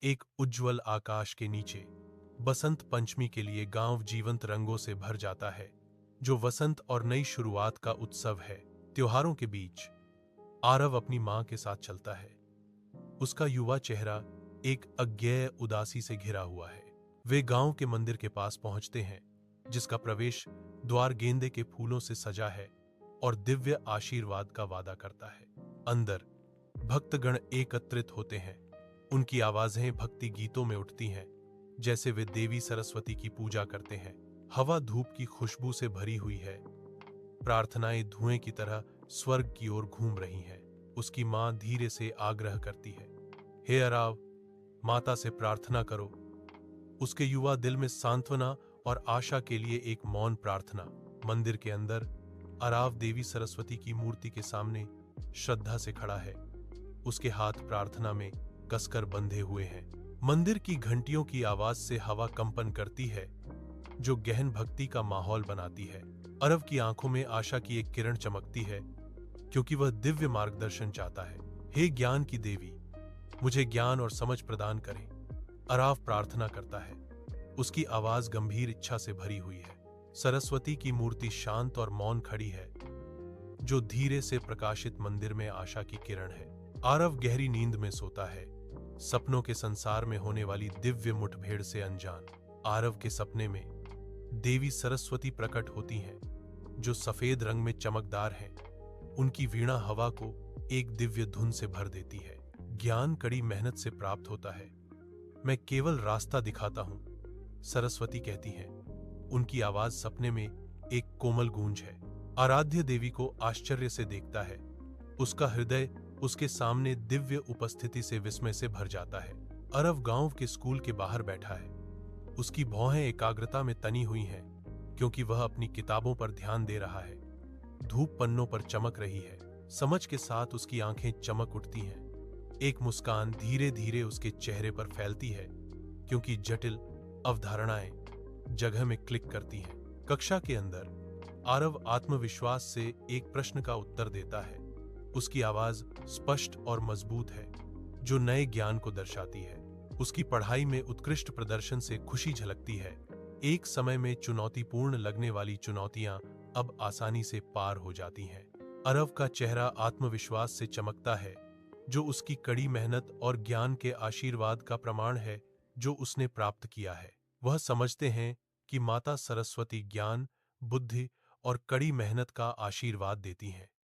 एक उज्ज्वल आकाश के नीचे बसंत पंचमी के लिए गांव जीवंत रंगों से भर जाता है, जो वसंत और नई शुरुआत का उत्सव है। त्योहारों के बीच आरव अपनी मां के साथ चलता है। उसका युवा चेहरा एक अज्ञेय उदासी से घिरा हुआ है। वे गांव के मंदिर के पास पहुंचते हैं, जिसका प्रवेश द्वार गेंदे के फूलों से सजा है और दिव्य आशीर्वाद का वादा करता है। अंदर भक्तगण एकत्रित होते हैं। उनकी आवाजें भक्ति गीतों में उठती हैं, जैसे वे देवी सरस्वती की पूजा करते हैं। हवा धूप की खुशबू से भरी हुई है। प्रार्थनाएं धुएं की तरह स्वर्ग की ओर घूम रही हैं। उसकी मां धीरे से आग्रह करती है, हे अराव, माता से प्रार्थना करो। उसके युवा दिल में सांत्वना और आशा के लिए एक मौन प्रार्थना। मंदिर के अंदर अराव देवी सरस्वती की मूर्ति के सामने श्रद्धा से खड़ा है। उसके हाथ प्रार्थना में कसकर बंधे हुए हैं। मंदिर की घंटियों की आवाज से हवा कंपन करती है, जो गहन भक्ति का माहौल बनाती है। अरव की आंखों में आशा की एक किरण चमकती है, क्योंकि वह दिव्य मार्गदर्शन चाहता है। हे ज्ञान की देवी, मुझे ज्ञान और समझ प्रदान करें, अराव प्रार्थना करता है। उसकी आवाज गंभीर इच्छा से भरी हुई है। सरस्वती की मूर्ति शांत और मौन खड़ी है, जो धीरे से प्रकाशित मंदिर में आशा की किरण है। आरव गहरी नींद में सोता है, सपनों के संसार में होने वाली दिव्य मुठभेड़ से अनजान। आरव के सपने में देवी सरस्वती प्रकट होती हैं, जो सफेद रंग में चमकदार हैं। उनकी वीणा हवा को एक दिव्य धुन से भर देती है। ज्ञान कड़ी मेहनत से प्राप्त होता है, मैं केवल रास्ता दिखाता हूं, सरस्वती कहती हैं। उनकी आवाज सपने में एक कोमल गूंज है। आराध्य देवी को आश्चर्य से देखता है। उसका हृदय उसके सामने दिव्य उपस्थिति से विस्मय से भर जाता है। अरव गांव के स्कूल के बाहर बैठा है। उसकी भौहें एकाग्रता में तनी हुई हैं, क्योंकि वह अपनी किताबों पर ध्यान दे रहा है। धूप पन्नों पर चमक रही है। समझ के साथ उसकी आंखें चमक उठती हैं। एक मुस्कान धीरे धीरे उसके चेहरे पर फैलती है, क्योंकि जटिल अवधारणाएं जगह में क्लिक करती हैं। कक्षा के अंदर आरव आत्मविश्वास से एक प्रश्न का उत्तर देता है। उसकी आवाज स्पष्ट और मजबूत है, जो नए ज्ञान को दर्शाती है। उसकी पढ़ाई में उत्कृष्ट प्रदर्शन से खुशी झलकती है। एक समय में चुनौतीपूर्ण लगने वाली चुनौतियां अब आसानी से पार हो जाती हैं। अरव का चेहरा आत्मविश्वास से चमकता है, जो उसकी कड़ी मेहनत और ज्ञान के आशीर्वाद का प्रमाण है, जो उसने प्राप्त किया है। वह समझते हैं कि माता सरस्वती ज्ञान, बुद्धि और कड़ी मेहनत का आशीर्वाद देती हैं।